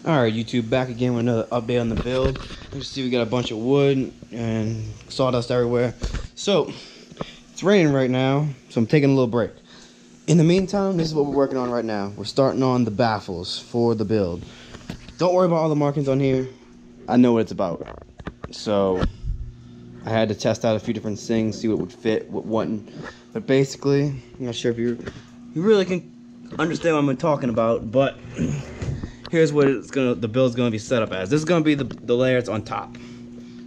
Alright YouTube, back again with another update on the build. You see we got a bunch of wood and sawdust everywhere. So, it's raining right now, so I'm taking a little break. In the meantime, this is what we're working on right now. We're starting on the baffles for the build. Don't worry about all the markings on here. I know what it's about. So, I had to test out a few different things, see what would fit, what wouldn't. But basically, I'm not sure if you really can understand what I'm talking about, but here's what the build's gonna be set up as. This is gonna be the layers on top.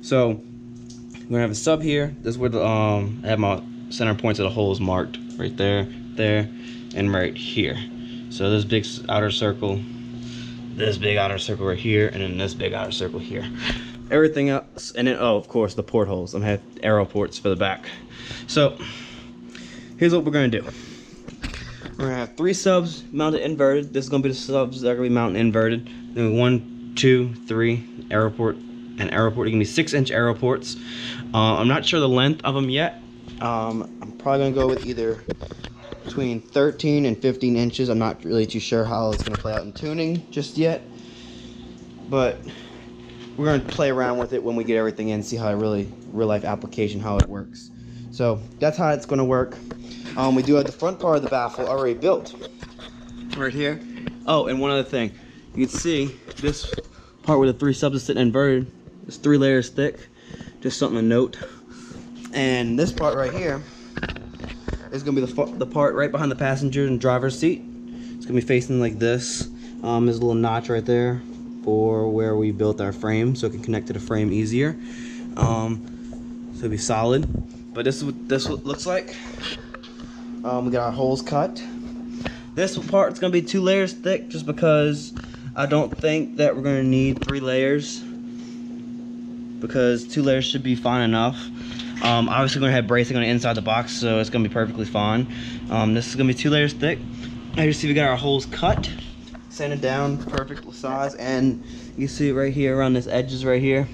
So we're gonna have a sub here. This is where I have my center points of the holes marked right there, there, and right here. So this big outer circle, this big outer circle right here, and then this big outer circle here. Everything else, and then of course the portholes. I'm gonna have arrow ports for the back. So here's what we're gonna do. We're gonna have 3 subs mounted inverted. This is gonna be the subs that are gonna be mounted inverted. Then 1, 2, 3 arrow port and arrow port. It can be 6-inch arrow ports. I'm not sure the length of them yet. I'm probably gonna go with either between 13 and 15 inches. I'm not really too sure how it's gonna play out in tuning just yet, but we're gonna play around with it when we get everything in, see how it really real life application, how it works. So that's how it's gonna work. We do have the front part of the baffle already built right here. Oh, and one other thing, you can see this part where the 3 subs are sitting inverted is 3 layers thick, just something to note. And this part right here is gonna be the part right behind the passenger and driver's seat. It's gonna be facing like this. There's a little notch right there for where we built our frame, so it can connect to the frame easier. So it'll be solid. But this is what this looks like. We got our holes cut. This part's gonna be 2 layers thick, just because I don't think that we're gonna need 3 layers, because 2 layers should be fine enough. Obviously we're gonna have bracing on the inside the box, so it's gonna be perfectly fine. This is gonna be 2 layers thick. As you see, we got our holes cut, sanded down, perfect size, and you see it right here around this edges right here.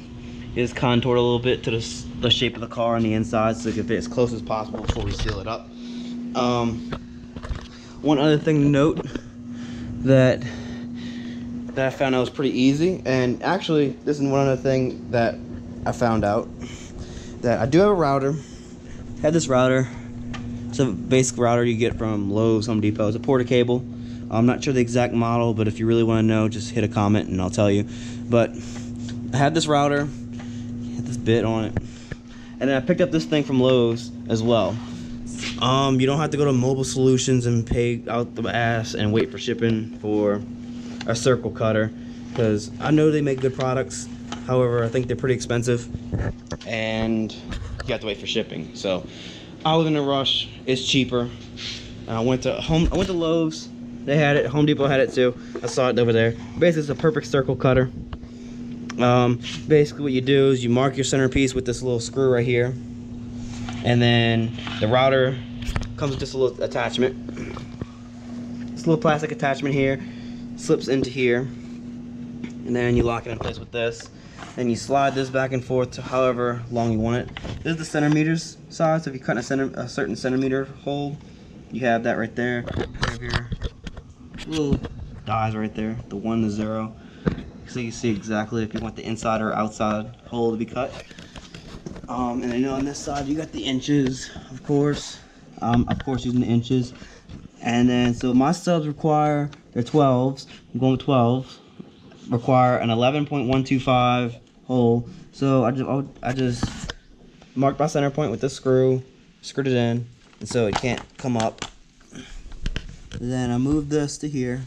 It is contoured a little bit to the shape of the car on the inside, so it can fit as close as possible before we seal it up. One other thing to note that I found out was pretty easy, and actually this is one other thing that I found out, that I do have a router. I have this router. It's a basic router you get from Lowe's, Home Depot. It's a Porta cable. I'm not sure the exact model, but if you really want to know, just hit a comment and I'll tell you. But I have this router, hit this bit on it, and then I picked up this thing from Lowe's as well. You don't have to go to Mobile Solutions and pay out the ass and wait for shipping for a circle cutter, because I know they make good products. However, I think they're pretty expensive and you have to wait for shipping. So I was in a rush. It's cheaper. I went to Lowe's. They had it. Home Depot had it too. I saw it over there. Basically, it's a perfect circle cutter. Basically what you do is you mark your centerpiece with this little screw right here, and then the router comes with this little attachment. This little plastic attachment here slips into here, and then you lock it in place with this. Then you slide this back and forth to however long you want it. This is the centimeters size. So if you cut a certain centimeter hole, you have that right there. You have your little dies right there, the 1 to 0. So you see exactly if you want the inside or outside hole to be cut. And then on this side you got the inches, of course using the inches. And then so my subs require, they're 12s. I'm going with 12. Require an 11.125 hole. So I just marked my center point with this screw, screwed it in, and so it can't come up. Then I moved this to here,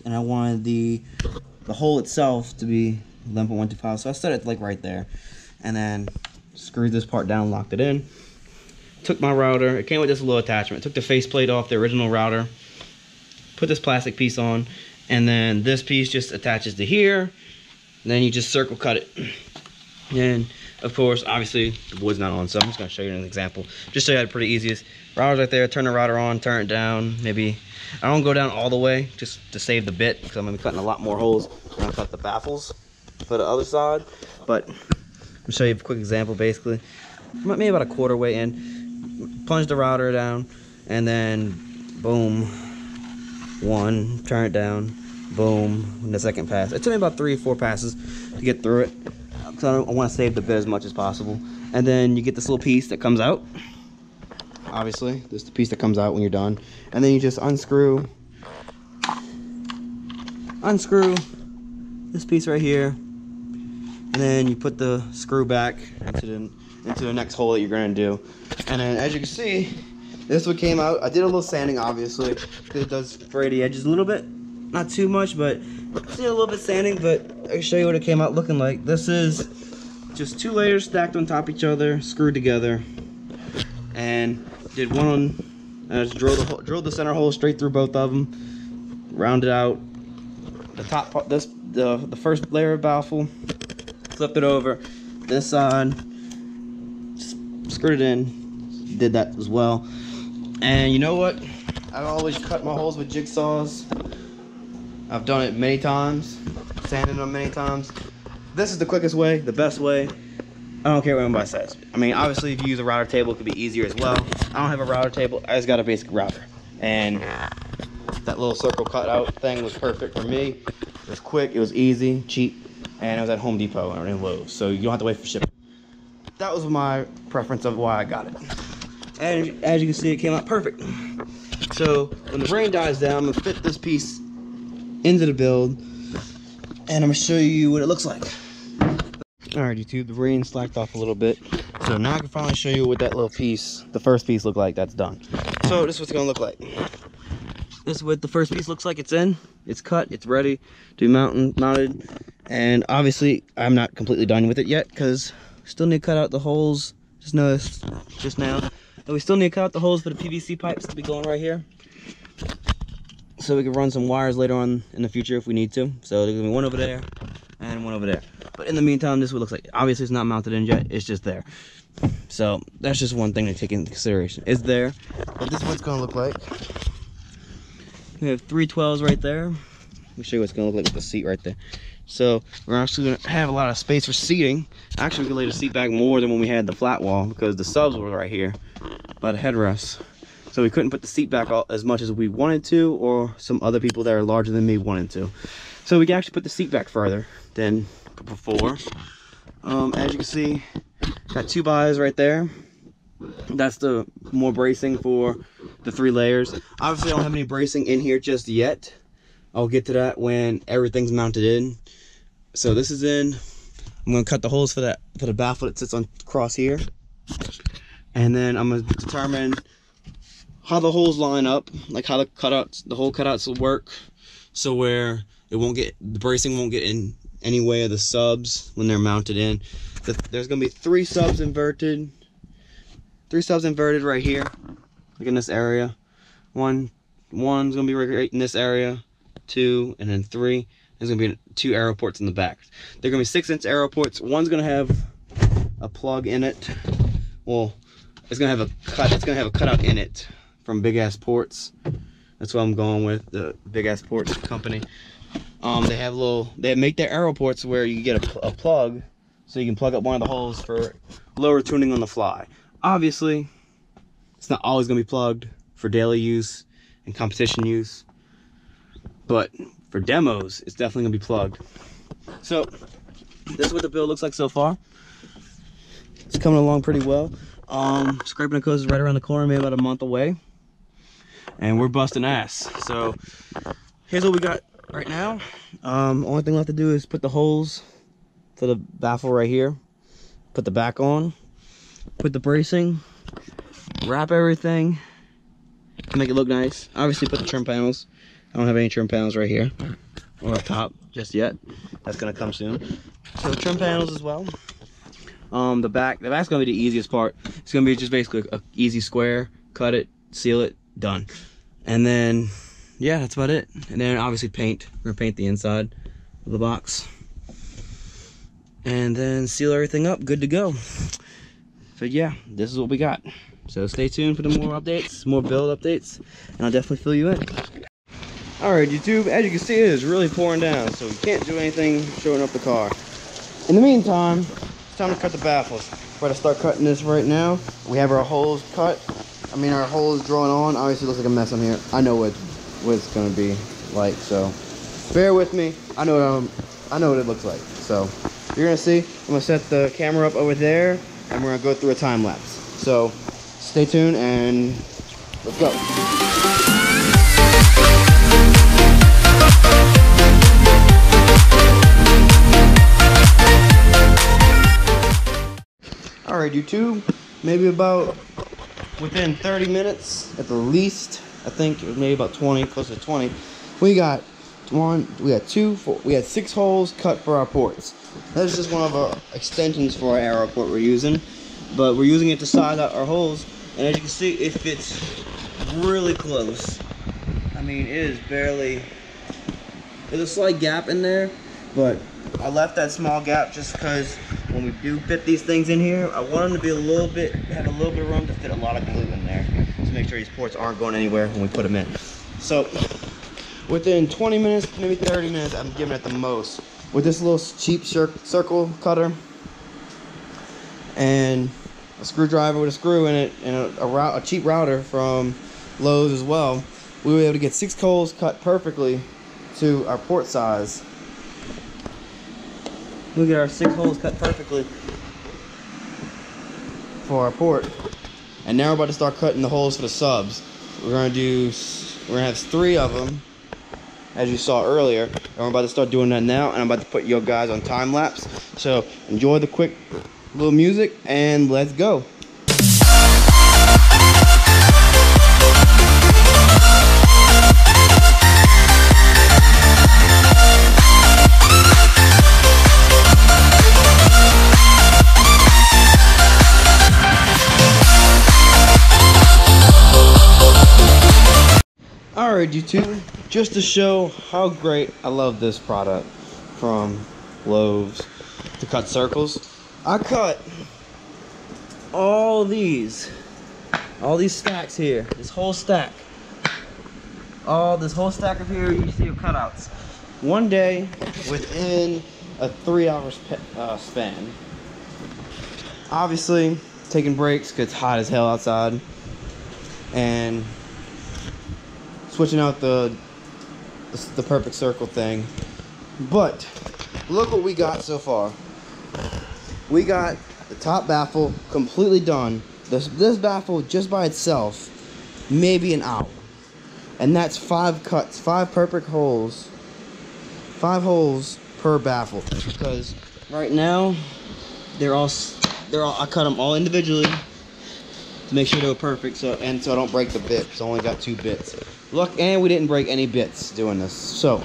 and I wanted the hole itself to be 11.125, so I set it like right there, and then screwed this part down, locked it in. Took my router, it came with this little attachment, took the faceplate off the original router, put this plastic piece on, and then this piece just attaches to here, and then you just circle cut it. And of course, obviously the wood's not on, so I'm just going to show you an example, just show you how to pretty easiest. Router's right there, turn the router on, turn it down. Maybe I don't go down all the way just to save the bit, because I'm going to be cutting a lot more holes when I cut the baffles for the other side. But I'll show you a quick example. Basically, maybe about a quarter way in, plunge the router down, and then boom, 1, turn it down, Boom, in the second pass. It took me about 3 or 4 passes to get through it. So I want to save the bit as much as possible. And then you get this little piece that comes out. Obviously, this is the piece that comes out when you're done. And then you just unscrew this piece right here. And then you put the screw back into the next hole that you're going to do. And then as you can see, this is what came out. I did a little sanding, obviously. It does fray the edges a little bit. Not too much, but I did a little bit sanding, but I can show you what it came out looking like. This is just 2 layers stacked on top of each other, screwed together. And did one on, I just drilled the center hole straight through both of them. Rounded out the top part, the first layer of baffle. Flipped it over. This side, just screwed it in. Did that as well. And you know what? I always cut my holes with jigsaws. I've done it many times, sanded them many times. This is the quickest way, the best way. I don't care what anybody says. I mean, obviously, if you use a router table, it could be easier as well. I don't have a router table. I just got a basic router. And that little circle cutout thing was perfect for me. It was quick, it was easy, cheap, and it was at Home Depot or in Lowe's, so you don't have to wait for shipping. That was my preference of why I got it. And as you can see, it came out perfect. So when the rain dies down, I'm gonna fit this piece into the build, and I'm gonna show you what it looks like. Alright YouTube, the rain slacked off a little bit, so now I can finally show you what that little piece, the first piece, looked like. That's done. So this is what it's gonna look like. This is what the first piece looks like. It's in, it's cut, it's ready to be mounted, and obviously I'm not completely done with it yet because we still need to cut out the holes. Just noticed just now that we still need to cut out the holes for the PVC pipes to be going right here, so we can run some wires later on in the future if we need to. So there's gonna be one over there and one over there. But in the meantime, this is what it looks like. Obviously, it's not mounted in yet. It's just there. So that's just one thing to take into consideration. It's there, but this is what it's gonna look like. We have 3 12s right there. Let me show you what it's gonna look like with the seat right there. So we're actually gonna have a lot of space for seating. Actually, we can lay the seat back more than when we had the flat wall because the subs were right here by the headrest. So we couldn't put the seat back as much as we wanted to, or some other people that are larger than me wanted to. So we can actually put the seat back further than before. As you can see, got 2 buys right there. That's the more bracing for the 3 layers. Obviously, I don't have any bracing in here just yet. I'll get to that when everything's mounted in. So this is in. I'm gonna cut the holes for the baffle that sits on across here, and then I'm gonna determine how the holes line up, like how the hole cutouts will work, so where the bracing won't get in any way of the subs when they're mounted in. There's gonna be 3 subs inverted. 3 subs inverted right here, like in this area. One's gonna be right in this area, 2, and then 3. There's gonna be 2 arrow ports in the back. They're gonna be 6-inch arrow ports. One's gonna have a plug in it. Well, it's gonna have a cutout in it from big ass ports. That's what I'm going with, the big ass ports company. They make their arrow ports where you get a plug, so you can plug up one of the holes for lower tuning on the fly. Obviously, it's not always gonna be plugged for daily use and competition use, but for demos, it's definitely gonna be plugged. So this is what the build looks like so far. It's coming along pretty well. Scraping the coast is right around the corner, maybe about a month away, and we're busting ass. So here's what we got right now. Only thing left to do is put the holes for the baffle right here, put the back on, put the bracing, wrap everything to make it look nice. Obviously put the trim panels. I don't have any trim panels right here or up top just yet. That's gonna come soon. So trim panels as well. The back's gonna be the easiest part. It's gonna be just basically a easy square, cut it, seal it, done. And then yeah, that's about it. And then obviously paint. We're gonna paint the inside of the box, and then seal everything up, good to go. So yeah, this is what we got. So stay tuned for the more updates, more build updates, and I'll definitely fill you in. Alright YouTube, as you can see, it is really pouring down, so we can't do anything showing up the car. In the meantime, it's time to cut the baffles. We're gonna start cutting this right now. We have our holes cut. Our holes drawn on. Obviously it looks like a mess on here. I know what it's gonna be like, so bear with me. I know what it looks like. So you're gonna see. I'm gonna set the camera up over there, and we're gonna go through a time lapse. So stay tuned and let's go. All right, YouTube. Maybe about within 30 minutes at the least. I think it was maybe about 20, close to 20. We got 6 holes cut for our ports. That's just one of our extensions for our arrow port we're using, but we're using it to size out our holes. And as you can see, it fits really close. I mean, it is barely. There's a slight gap in there, but I left that small gap just because when we do fit these things in here, I want them to be have a little bit of room to fit a lot of glue in there to make sure these ports aren't going anywhere when we put them in. So within 20 minutes, maybe 30 minutes, I'm giving it the most with this little cheap circle cutter and a screwdriver with a screw in it and a cheap router from Lowe's as well. We were able to get 6 holes cut perfectly to our port size. Look at our 6 holes cut perfectly for our port. And now we're about to start cutting the holes for the subs. We're gonna have 3 of them, as you saw earlier. And we're about to start doing that now, and I'm about to put you guys on time lapse. So enjoy the quick little music and let's go. Alright, YouTube, just to show how great I love this product from Lowe's to cut circles, I cut all these stacks here, this whole stack of here, you see your cutouts. One day within a 3-hour span. Obviously, taking breaks because it's hot as hell outside, and switching out the perfect circle thing. But look what we got so far. We got the top baffle completely done. This baffle just by itself, maybe an hour. And that's 5 cuts, 5 perfect holes. 5 holes per baffle. Because right now, I cut them all individually to make sure they were perfect, so I don't break the bits. I only got 2 bits. Look, and we didn't break any bits doing this. So,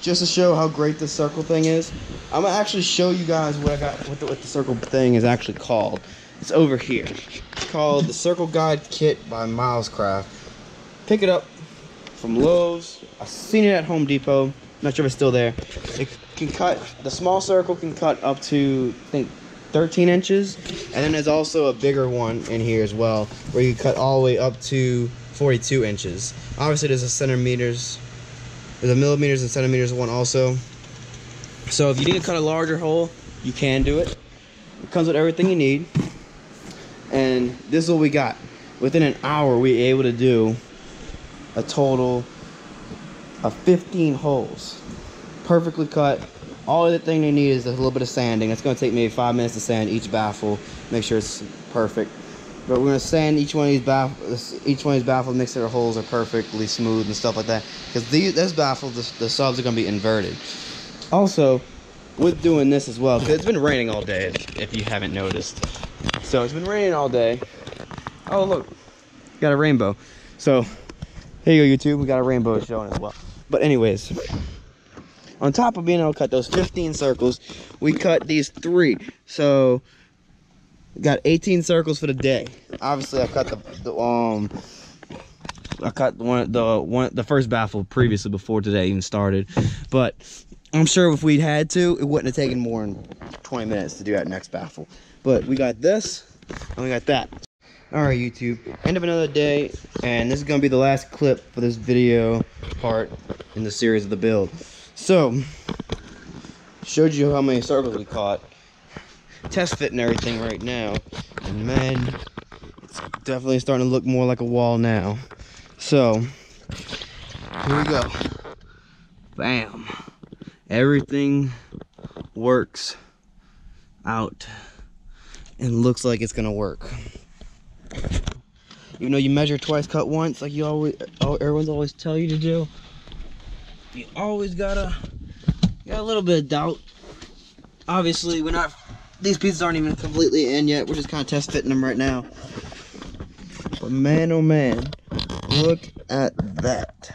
just to show how great this circle thing is, I'm gonna actually show you guys what I got, what the circle thing is actually called. It's over here. It's called the Circle Guide Kit by Milescraft. Pick it up from Lowe's. I've seen it at Home Depot. Not sure if it's still there. It can cut, the small circle can cut up to, I think, 13 inches. And then there's also a bigger one in here as well, where you can cut all the way up to 42 inches. Obviously there's a millimeters and centimeters one also. So if you need to cut a larger hole, you can do it. It comes with everything you need. And this is what we got. Within an hour we were able to do a total of 15 holes. Perfectly cut. All the thing they need is a little bit of sanding. It's going to take maybe 5 minutes to sand each baffle, make sure it's perfect. But we're going to sand each one of these baffles, make sure the holes are perfectly smooth and stuff like that. Because this baffle, the subs are going to be inverted. Also, with doing this as well, because it's been raining all day, if you haven't noticed. So it's been raining all day. Oh look, got a rainbow. So here you go, YouTube. We got a rainbow showing as well. But anyways, on top of being able to cut those 15 circles, we cut these 3. So got 18 circles for the day. Obviously, I cut the first baffle previously before today even started. But I'm sure if we had to, it wouldn't have taken more than 20 minutes to do that next baffle. But we got this, and we got that. Alright, YouTube, end of another day, and this is going to be the last clip for this video part in the series of the build. So, showed you how many circles we caught, test fitting everything right now, and man, it's definitely starting to look more like a wall now. So, here we go. Bam. Everything works out and looks like it's gonna work. Even though you measure twice, cut once, like everyone's always tell you to do, you always got a little bit of doubt. Obviously, these pieces aren't even completely in yet. We're just kind of test fitting them right now. But man, oh man, look at that.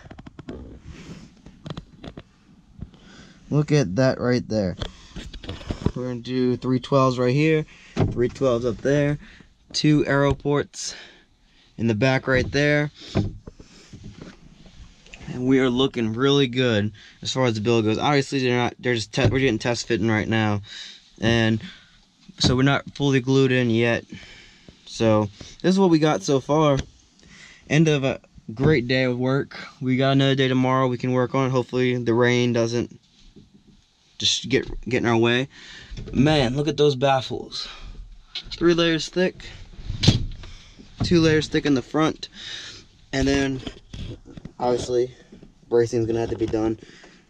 Look at that right there. We're gonna do 312s right here, 312s up there, 2 arrow ports in the back right there. And we are looking really good as far as the build goes. Obviously, we're getting test fitting right now, and so we're not fully glued in yet. So this is what we got so far. End of a great day of work. We got another day tomorrow we can work on. Hopefully the rain doesn't just get in our way. Man, look at those baffles. 3 layers thick, 2 layers thick in the front, and then obviously bracing is gonna have to be done.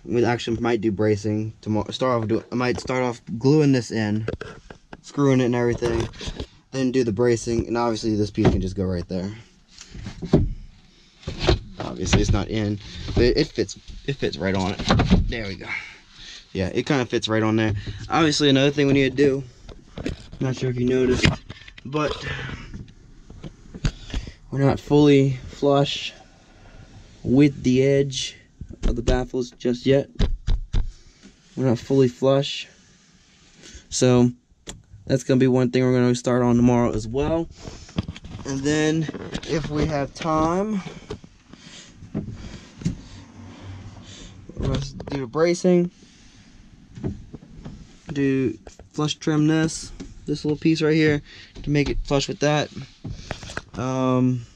We actually might do bracing tomorrow. I might start off gluing this in, screwing it and everything, then do the bracing, and obviously this piece can just go right there. Obviously it's not in, but it fits right on it. There we go. Yeah, it kind of fits right on there. Obviously another thing we need to do, not sure if you noticed, but we're not fully flush with the edge of the baffles just yet. We're not fully flush, so that's gonna be one thing we're gonna start on tomorrow as well. And then if we have time, let's do the bracing, do flush trim this little piece right here to make it flush with that.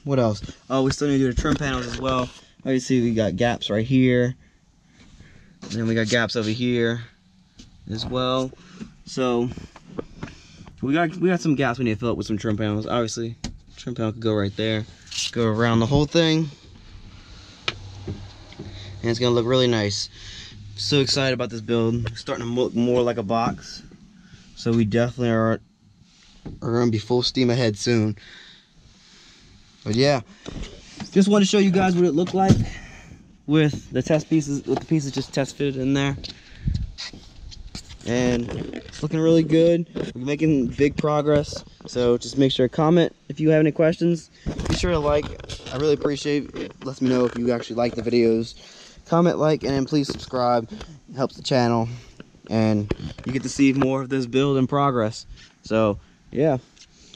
What else? Oh, we still need to do the trim panels as well. Obviously we got gaps right here, and then we got gaps over here as well. So we got some gaps we need to fill up with some trim panels. Obviously trim panel could go right there, go around the whole thing, and it's gonna look really nice. So excited about this build. It's starting to look more like a box, so we definitely are gonna be full steam ahead soon. But yeah, just wanted to show you guys what it looked like with the test pieces, with the pieces just test fitted in there. And it's looking really good. We're making big progress. So just make sure to comment if you have any questions. Be sure to like. I really appreciate it. Lets me know if you actually like the videos. Comment, like, and then please subscribe. It helps the channel, and you get to see more of this build in progress. So yeah,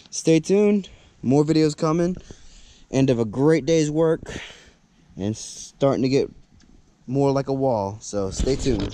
stay tuned. More videos coming. End of a great day's work, and starting to get more like a wall. So stay tuned.